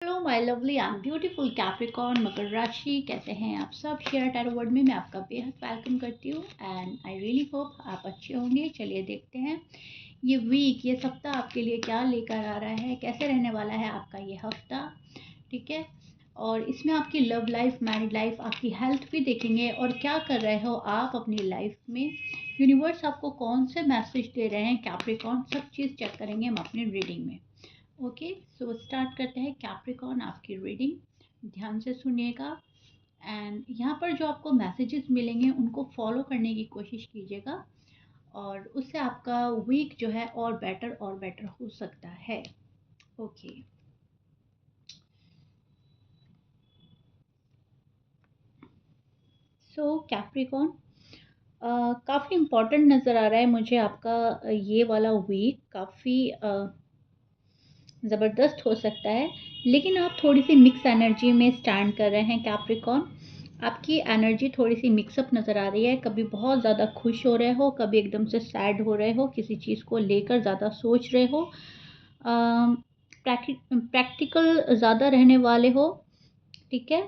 Hello my lovely and beautiful Capricorn मकर राशि, कैसे हैं आप सब। शेयर टैरो वर्ड में मैं आपका बेहद वेलकम करती हूँ एंड आई रियली होप आप अच्छे होंगे। चलिए देखते हैं ये वीक, ये सप्ताह आपके लिए क्या लेकर आ रहा है, कैसे रहने वाला है आपका ये हफ्ता। ठीक है, और इसमें आपकी लव लाइफ, मैरिड लाइफ, आपकी हेल्थ भी देखेंगे और क्या कर रहे हो आप अपनी लाइफ में। यूनिवर्स आपको कौन से मैसेज दे रहे हैं कैप्रिकॉर्न, सब चीज़ चेक करेंगे हम अपनी रीडिंग में। ओके, सो स्टार्ट करते हैं कैप्रिकॉर्न आपकी रीडिंग। ध्यान से सुनिएगा एंड यहाँ पर जो आपको मैसेजेस मिलेंगे उनको फॉलो करने की कोशिश कीजिएगा और उससे आपका वीक जो है और बेटर हो सकता है। ओके, सो कैप्रिकॉर्न काफ़ी इम्पोर्टेंट नज़र आ रहा है मुझे आपका ये वाला वीक काफ़ी ज़बरदस्त हो सकता है, लेकिन आप थोड़ी सी मिक्स एनर्जी में स्टैंड कर रहे हैं कैप्रिकॉर्न। आपकी एनर्जी थोड़ी सी मिक्सअप नज़र आ रही है, कभी बहुत ज़्यादा खुश हो रहे हो, कभी एकदम से सैड हो रहे हो, किसी चीज़ को लेकर ज़्यादा सोच रहे हो, प्रैक्टिकल ज़्यादा रहने वाले हो। ठीक है,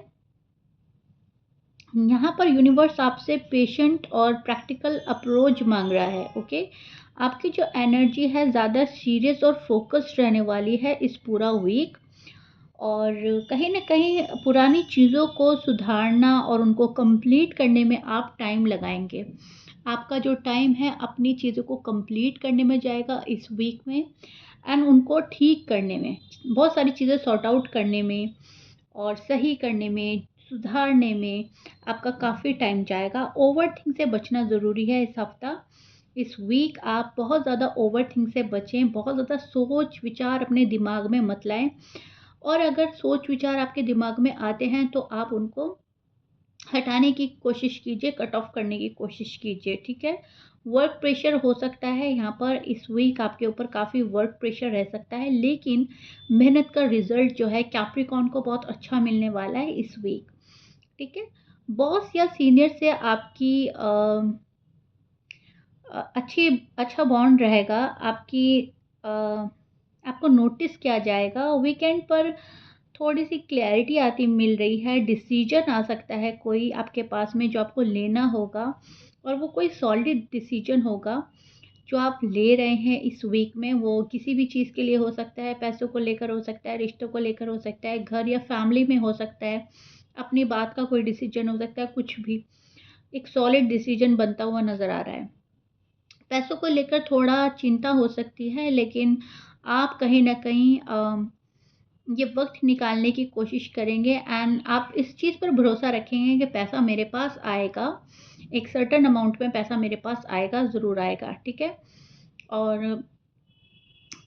यहाँ पर यूनिवर्स आपसे पेशेंट और प्रैक्टिकल अप्रोच मांग रहा है। ओके, आपकी जो एनर्जी है ज़्यादा सीरियस और फोकस्ड रहने वाली है इस पूरा वीक, और कहीं न कहीं पुरानी चीज़ों को सुधारना और उनको कंप्लीट करने में आप टाइम लगाएँगे। आपका जो टाइम है अपनी चीज़ों को कंप्लीट करने में जाएगा इस वीक में एंड उनको ठीक करने में, बहुत सारी चीज़ें सॉर्ट आउट करने में और सही करने में, सुधारने में आपका काफ़ी टाइम जाएगा। ओवरथिंक से बचना ज़रूरी है इस हफ़्ता। इस वीक आप बहुत ज़्यादा ओवरथिंक से बचें, बहुत ज़्यादा सोच-विचार अपने दिमाग में मत लाएँ, और अगर सोच-विचार आपके दिमाग में आते हैं तो आप उनको हटाने की कोशिश कीजिए, कट ऑफ करने की कोशिश कीजिए। ठीक है? वर्क प्रेशर हो सकता है यहाँ पर इस वीक, आपके ऊपर काफ़ी वर्क प्रेशर रह सकता है, लेकिन मेहनत का रिज़ल्ट जो है कैप्रिकॉर्न को बहुत अच्छा मिलने वाला है इस वीक। ठीक है? बॉस या सीनियर से आपकी अच्छा बॉन्ड रहेगा। आपकी आपको नोटिस किया जाएगा। वीकेंड पर थोड़ी-सी क्लैरिटी आती मिल रही है, डिसीजन आ सकता है कोई आपके पास में जो आपको लेना होगा, और वो कोई सॉलिड डिसीजन होगा जो आप ले रहे हैं इस वीक में। वो किसी भी चीज़ के लिए हो सकता है, पैसों को लेकर हो सकता है, रिश्तों को लेकर हो सकता है, घर या फैमिली में हो सकता है, अपनी बात का कोई डिसीजन हो सकता है, कुछ भी। एक सॉलिड डिसीजन बनता हुआ नज़र आ रहा है। पैसों को लेकर थोड़ा चिंता हो सकती है, लेकिन आप कहीं न कहीं ये वक़्त निकालने की कोशिश करेंगे एंड आप इस चीज़ पर भरोसा रखेंगे कि पैसा मेरे पास आएगा, एक सर्टेन अमाउंट में पैसा मेरे पास आएगा, ज़रूर आएगा। ठीक है? और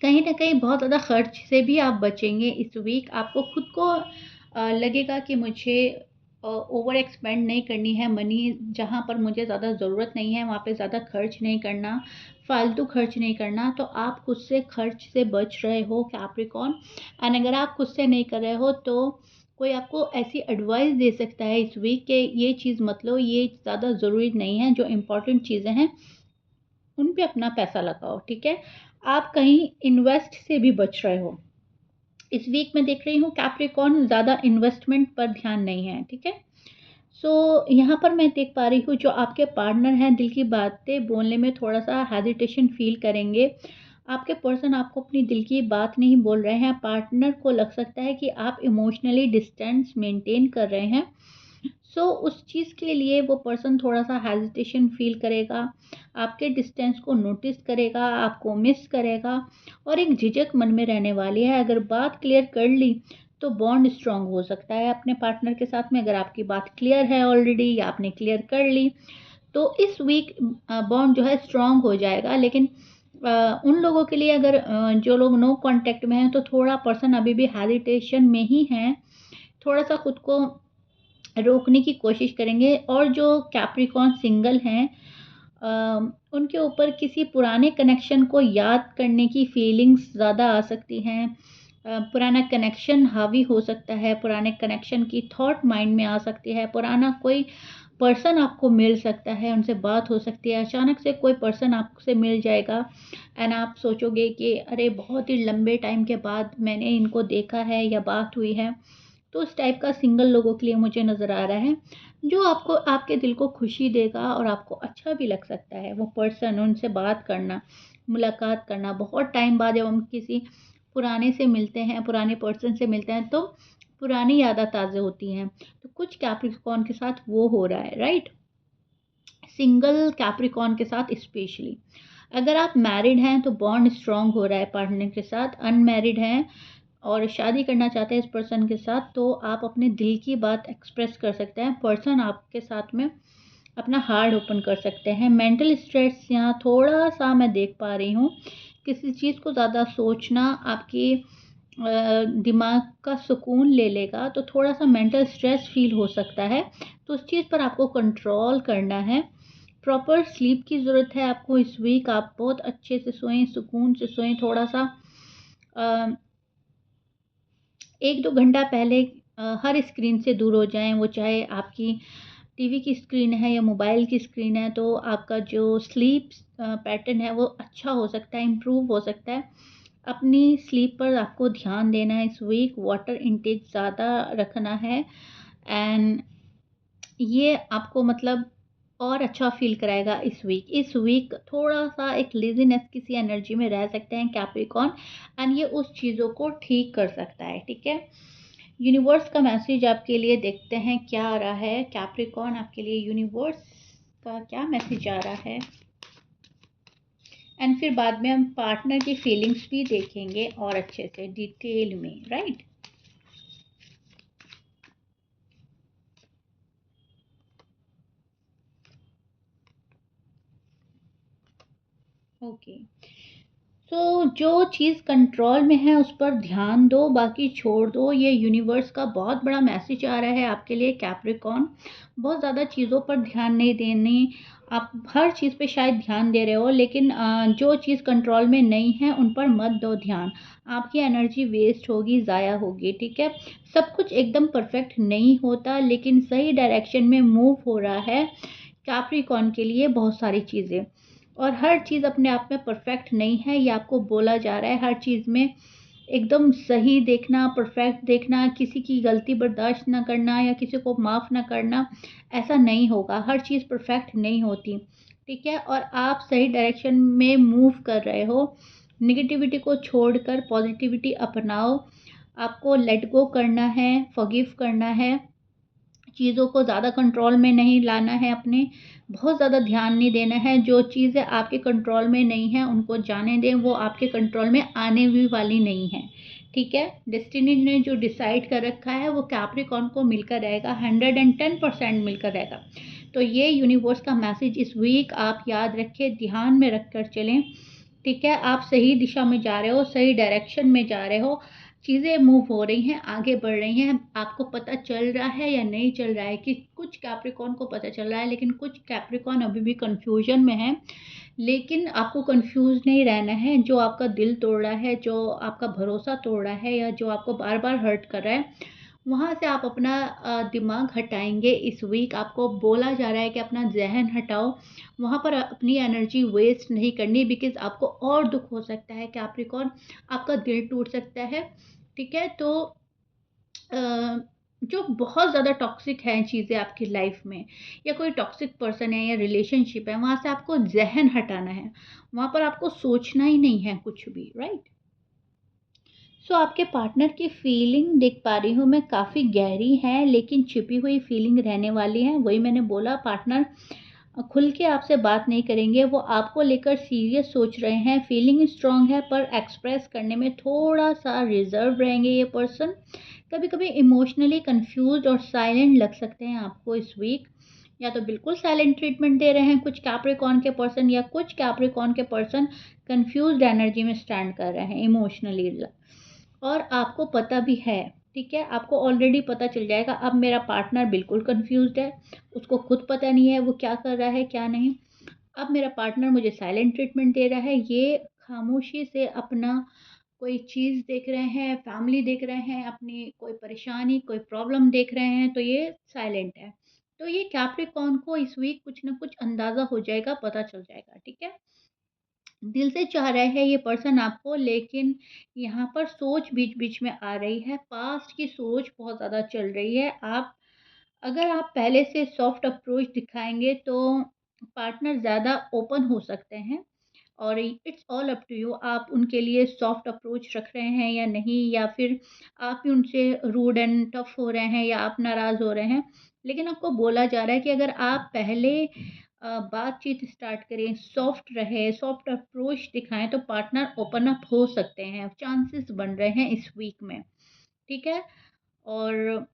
कहीं न कहीं बहुत ज़्यादा खर्च से भी आप बचेंगे इस वीक। आपको खुद को लगेगा कि मुझे ओवर एक्सपेंड नहीं करनी है मनी, जहाँ पर मुझे ज़्यादा ज़रूरत नहीं है, वहाँ पे ज़्यादा खर्च नहीं करना, फ़ालतू खर्च नहीं करना। तो आप खुद से खर्च से बच रहे हो कैप्रिकॉर्न, एंड अगर आप खुद से नहीं कर रहे हो तो कोई आपको ऐसी एडवाइस दे सकता है इस वीक कि ये चीज़ मत लो, ये ज़्यादा ज़रूरी नहीं है, जो इम्पोर्टेंट चीज़ें हैं उन पे अपना पैसा लगाओ। ठीक है? आप कहीं इन्वेस्ट से भी बच रहे हो। इस वीक मैं देख रही हूँ कैप्रिकॉर्न ज़्यादा इन्वेस्टमेंट पर ध्यान नहीं है। ठीक है? सो यहाँ पर मैं देख पा रही हूँ जो आपके पार्टनर हैं, दिल की बातें बोलने में थोड़ा-सा हेजिटेशन फ़ील करेंगे। आपके पर्सन आपको अपनी दिल की बात नहीं बोल रहे हैं। पार्टनर को लग सकता है कि आप इमोशनली डिस्टेंस मेंटेन कर रहे हैं। सो उस चीज़ के लिए वो पर्सन थोड़ा-सा हेजिटेशन फ़ील करेगा, आपके डिस्टेंस को नोटिस करेगा, आपको मिस करेगा, और एक झिझक मन में रहने वाली है। अगर बात क्लियर कर ली तो बॉन्ड स्ट्रॉन्ग हो सकता है अपने पार्टनर के साथ में। अगर आपकी बात क्लियर है ऑलरेडी या आपने क्लियर कर ली तो इस वीक बॉन्ड जो है स्ट्रॉन्ग हो जाएगा। लेकिन उन लोगों के लिए अगर जो लोग नो कॉन्टैक्ट में हैं तो थोड़ा पर्सन अभी भी हेजिटेशन में ही हैं, थोड़ा-सा खुद को रोकने की कोशिश करेंगे। और जो कैप्रिकॉर्न सिंगल हैं, उनके ऊपर किसी पुराने कनेक्शन को याद करने की फीलिंग्स ज़्यादा आ सकती हैं। पुराना कनेक्शन हावी हो सकता है, पुराने कनेक्शन की थॉट माइंड में आ सकती है, पुराना कोई पर्सन आपको मिल सकता है, उनसे बात हो सकती है। अचानक से कोई पर्सन आपसे मिल जाएगा एंड आप सोचोगे कि अरे बहुत ही लंबे टाइम के बाद मैंने इनको देखा है या बात हुई है। तो उस टाइप का सिंगल लोगों के लिए मुझे नज़र आ रहा है, जो आपको आपके दिल को खुशी देगा और आपको अच्छा भी लग सकता है। वो पर्सन, उनसे बात करना, मुलाकात करना, बहुत टाइम बाद जब हम किसी पुराने से मिलते हैं, पुराने पर्सन से मिलते हैं, तो पुरानी यादें ताज़ा होती हैं। तो कुछ कैप्रिकॉर्न के साथ वो हो रहा है, राइट? सिंगल कैप्रिकॉर्न के साथ स्पेशली। अगर आप मैरिड हैं तो बॉन्ड स्ट्रॉन्ग हो रहा है पार्टनर के साथ। अनमैरिड हैं और शादी करना चाहते हैं इस पर्सन के साथ, तो आप अपने दिल की बात एक्सप्रेस कर सकते हैं। पर्सन आपके साथ में अपना हार्ट ओपन कर सकते हैं। मेंटल स्ट्रेस यहाँ थोड़ा-सा मैं देख पा रही हूँ। किसी चीज़ को ज़्यादा सोचना आपकी दिमाग का सुकून ले लेगा, तो थोड़ा-सा मेंटल स्ट्रेस फ़ील हो सकता है। तो उस चीज़ पर आपको कंट्रोल करना है। प्रॉपर स्लीप की ज़रूरत है आपको इस वीक। आप बहुत अच्छे से सोएँ, सुकून से सोएँ। थोड़ा-सा अ 1-2 घंटा पहले हर स्क्रीन से दूर हो जाएँ, वो चाहे आपकी टीवी की स्क्रीन है या मोबाइल की स्क्रीन है, तो आपका जो स्लीप पैटर्न है वो अच्छा हो सकता है, इम्प्रूव हो सकता है। अपनी स्लीप पर आपको ध्यान देना है इस वीक, वाटर इंटेक ज़्यादा रखना है एंड ये आपको मतलब और अच्छा फ़ील कराएगा इस वीक। इस वीक थोड़ा-सा एक लेज़ीनेस किसी एनर्जी में रह सकते हैं कैप्रिकॉर्न एंड ये उस चीज़ों को ठीक कर सकता है, ठीक है? यूनिवर्स का मैसेज आपके लिए देखते हैं क्या आ रहा है। कैप्रिकॉर्न आपके लिए यूनिवर्स का क्या मैसेज आ रहा है? एंड फिर बाद में हम पार्टनर की फीलिंग्स भी देखेंगे और अच्छे से डिटेल में, राइट? ओके। तो जो चीज़ कंट्रोल में है उस पर ध्यान दो, बाकी छोड़ दो। ये यूनिवर्स का बहुत बड़ा मैसेज आ रहा है आपके लिए कैप्रिकॉर्न। बहुत ज़्यादा चीज़ों पर ध्यान नहीं देनी। आप हर चीज़ पे शायद ध्यान दे रहे हो, लेकिन जो चीज़ कंट्रोल में नहीं है उन पर मत दो ध्यान। आपकी एनर्जी वेस्ट होगी, ज़ाया होगी, ठीक है? सब कुछ एकदम परफेक्ट नहीं होता, लेकिन सही डायरेक्शन में मूव हो रहा है कैप्रिकॉर्न के लिए बहुत सारी चीज़ें। और हर चीज़ अपने आप में परफेक्ट नहीं है, ये आपको बोला जा रहा है। हर चीज़ में एकदम सही देखना, परफेक्ट देखना, किसी की गलती बर्दाश्त ना करना या किसी को माफ़ ना करना, ऐसा नहीं होगा। हर चीज़ परफेक्ट नहीं होती, ठीक है? और आप सही डायरेक्शन में मूव कर रहे हो। नेगेटिविटी को छोड़कर पॉजिटिविटी अपनाओ। आपको लेट गो करना है, फ़ॉरगिव करना है। चीज़ों को ज़्यादा कंट्रोल में नहीं लाना है अपने, बहुत ज़्यादा ध्यान नहीं देना है। जो चीज़ें आपके कंट्रोल में नहीं हैं, उनको जाने दें, वो आपके कंट्रोल में आने भी वाली नहीं हैं, ठीक है? डेस्टिनी ने जो डिसाइड कर रखा है, वो कैप्रिकॉर्न को मिलकर रहेगा, 110% मिलकर रहेगा। तो ये यूनिवर्स का मैसेज इस वीक आप याद रखें, ध्यान में रख कर चलें, ठीक है? आप सही दिशा में जा रहे हो, सही डायरेक्शन में जा रहे हो। चीज़ें मूव हो रही हैं, आगे बढ़ रही हैं। आपको पता चल रहा है या नहीं चल रहा है कि कुछ कैप्रिकॉर्न को पता चल रहा है, लेकिन कुछ कैप्रिकॉर्न अभी भी कन्फ्यूज़न में हैं। लेकिन आपको कन्फ्यूज़ नहीं रहना है। जो आपका दिल तोड़ रहा है, जो आपका भरोसा तोड़ रहा है या जो आपको बार-बार हर्ट कर रहा है, वहाँ से आप अपना दिमाग हटाएँगे इस वीक। आपको बोला जा रहा है कि अपना ज़हन हटाओ, वहाँ पर अपनी एनर्जी वेस्ट नहीं करनी, बिकॉज़ आपको और दुःख हो सकता है कैप्रिकॉर्न, आपका दिल टूट सकता है, ठीक है? तो अ, जो बहुत ज़्यादा टॉक्सिक हैं चीज़ें आपकी लाइफ में या कोई टॉक्सिक पर्सन है या रिलेशनशिप है, वहाँ से आपको ज़हन हटाना है। वहाँ पर आपको सोचना ही नहीं है कुछ भी, राइट? सो आपके पार्टनर की फीलिंग देख पा रही हूँ मैं, काफ़ी गहरी है लेकिन छिपी हुई फीलिंग रहने वाली है। वही मैंने बोला, पार्टनर खुल के आपसे बात नहीं करेंगे, वो आपको लेकर सीरियस सोच रहे हैं। फीलिंग स्ट्रांग है पर एक्सप्रेस करने में थोड़ा-सा रिज़र्व रहेंगे ये पर्सन। कभी-कभी इमोशनली कन्फ्यूज़्ड और साइलेंट लग सकते हैं आपको इस वीक। या तो बिल्कुल साइलेंट ट्रीटमेंट दे रहे हैं कुछ कैप्रिकॉर्न के पर्सन, या कुछ कैप्रिकॉर्न के पर्सन कन्फ्यूज़्ड एनर्जी में स्टैंड कर रहे हैं इमोशनली। और आपको पता भी है, ठीक है? आपको ऑलरेडी पता चल जाएगा, अब मेरा पार्टनर बिल्कुल कन्फ्यूज़्ड है, उसको खुद पता नहीं है वो क्या कर रहा है, क्या नहीं। अब मेरा पार्टनर मुझे साइलेंट ट्रीटमेंट दे रहा है, ये खामोशी से अपना कोई चीज़ देख रहे हैं, फैमिली देख रहे हैं, अपनी कोई परेशानी, कोई प्रॉब्लम देख रहे हैं, तो ये साइलेंट है। तो ये कैप्रिकॉर्न को इस वीक कुछ ना कुछ अंदाज़ा हो जाएगा, पता चल जाएगा, ठीक है? दिल से चाह रहा है ये पर्सन आपको, लेकिन यहाँ पर सोच बीच-बीच में आ रही है, पास्ट की सोच बहुत ज़्यादा चल रही है। अगर आप पहले से सॉफ्ट अप्रोच दिखाएँगे तो पार्टनर ज़्यादा ओपन हो सकते हैं, और it's all up to you, आप उनके लिए सॉफ्ट अप्रोच रख रहे हैं या नहीं, या फिर आप ही उनसे रूड एंड टफ हो रहे हैं, या आप नाराज़ हो रहे हैं। लेकिन आपको बोला जा रहा है कि अगर आप पहले बातचीत स्टार्ट करें, सॉफ्ट रहे, सॉफ्ट अप्रोच दिखाएँ, तो पार्टनर ओपन अप हो सकते हैं, चांसेस बन रहे हैं इस वीक में, ठीक है? और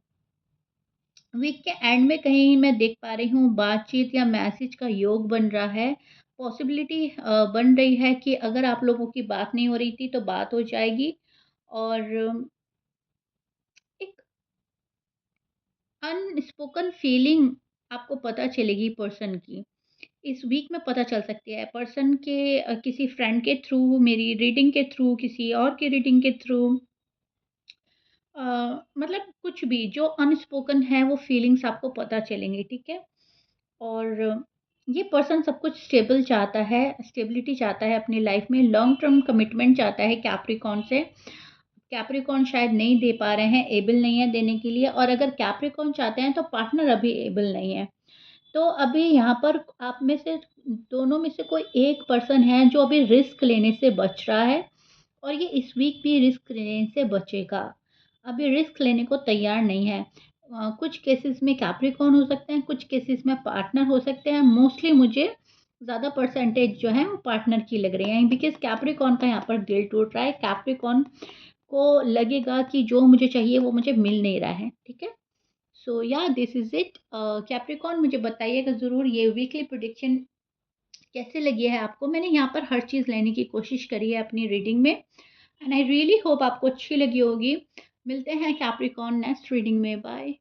वीक के एंड में कहीं मैं देख पा रही हूँ बातचीत या मैसेज का योग बन रहा है। पॉसिबिलिटी बन रही है कि अगर आप लोगों की बात नहीं हो रही थी तो बात हो जाएगी, और एक अनस्पोकन फीलिंग आपको पता चलेगी पर्सन की। इस वीक में पता चल सकती है पर्सन के किसी फ्रेंड के थ्रू, मेरी रीडिंग के थ्रू, किसी और की रीडिंग के थ्रू, अ, मतलब कुछ भी जो अनस्पोकन है वो फीलिंग्स आपको पता चलेंगी, ठीक है? और ये पर्सन सब कुछ स्टेबल चाहता है, स्टेबिलिटी चाहता है अपनी लाइफ में, लॉन्ग टर्म कमिटमेंट चाहता है कैप्रिकॉर्न से। कैप्रिकॉर्न शायद नहीं दे पा रहे हैं, एबल नहीं है देने के लिए, और अगर कैप्रिकॉर्न चाहते हैं तो पार्टनर अभी एबल नहीं है। तो अभी यहाँ पर आप में से दोनों में से कोई एक पर्सन है जो अभी रिस्क लेने से बच रहा है, और ये इस वीक भी रिस्क लेने से बचेगा। अभी रिस्क लेने को तैयार नहीं है। कुछ केसेस में कैप्रिकॉर्न हो सकते हैं, कुछ केसेस में पार्टनर हो सकते हैं। मोस्टली मुझे ज़्यादा परसेंटेज जो है वो पार्टनर की लग रही है, बिकॉज़ कैप्रिकॉर्न का यहाँ पर दिल टूट रहा है। कैप्रिकॉर्न को लगेगा कि जो मुझे चाहिए वो मुझे मिल नहीं रहा है, ठीक है? सो या दिस इज़ इट। कैप्रिकॉर्न मुझे बताइएगा ज़रूर ये वीकली प्रेडिक्शन कैसे लगी है आपको। मैंने यहाँ पर हर चीज़ लेने की कोशिश करी है अपनी रीडिंग में, एंड आई रियली होप आपको अच्छी लगी होगी। मिलते हैं कैप्रिकॉर्न नेक्स्ट रीडिंग में। बाय।